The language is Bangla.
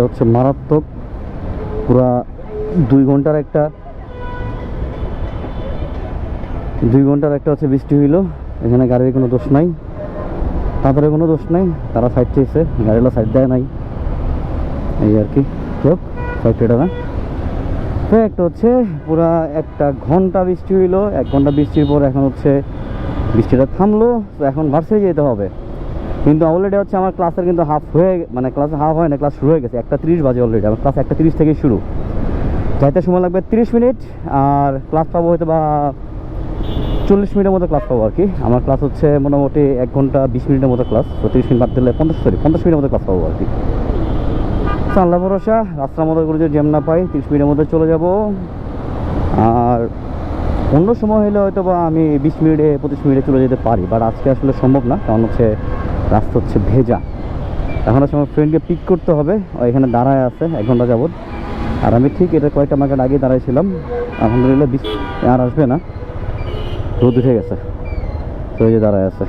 এটা হচ্ছে মারাত্মক, পুরা 2 ঘন্টার একটা হচ্ছে বৃষ্টি হইলো। এখানে গাড়ির কোনো দোষ নাই, তাদের কোনো দোষ নাই, তারা সাইড চেয়েছে, গাড়িগুলো সাইড দেয় নাই, এই আর কি। হোক সাইডটা না, তো একটা হচ্ছে পুরা 1 ঘন্টা বৃষ্টি হইলো। 1 ঘন্টা বৃষ্টির পর এখন হচ্ছে বৃষ্টিটা থামলো, তো এখন ভার্সিটি যেতে হবে। কিন্তু অলরেডি হচ্ছে আমার ক্লাসের কিন্তু হাফ হয়ে, মানে ক্লাসে হাফ হয় না, ক্লাস শুরু হয়ে গেছে। 1:30 বাজে অলরেডি, আমার ক্লাস 1:30 থেকে শুরু। যাইতে সময় লাগবে 30 মিনিট, আর ক্লাস পাবো হয়তো বা 40 মিনিটের মতো ক্লাস পাবো আর কি। আমার ক্লাস হচ্ছে মোটামুটি 1 ঘন্টা 20 মিনিটের মতো ক্লাস, তো 30 মিনিট বাদ দিলে 50 মিনিটের মতো ক্লাস পাবো আর কি। আল্লাহ ভরসা, রাস্তার মতো করে যদি জ্যাম না পাই 30 মিনিটের মধ্যে চলে যাব। আর অন্য সময় হলে হয়তো বা আমি 20 মিনিটে 25 মিনিটে চলে যেতে পারি, বাট আজকে আসলে সম্ভব না, কারণ হচ্ছে রাস্তা হচ্ছে ভেজা। এখন হচ্ছে আমার ফ্রেন্ডকে পিক করতে হবে, ও এখানে দাঁড়ায় আছে 1 ঘন্টা যাবত। আর আমি ঠিক এটা কয়েকটা মার্কেট আগে দাঁড়াইছিলাম। আলহামদুলিল্লাহ আর আসবে না, রোদ উঠে গেছে, তো এই যে দাঁড়ায় আছে।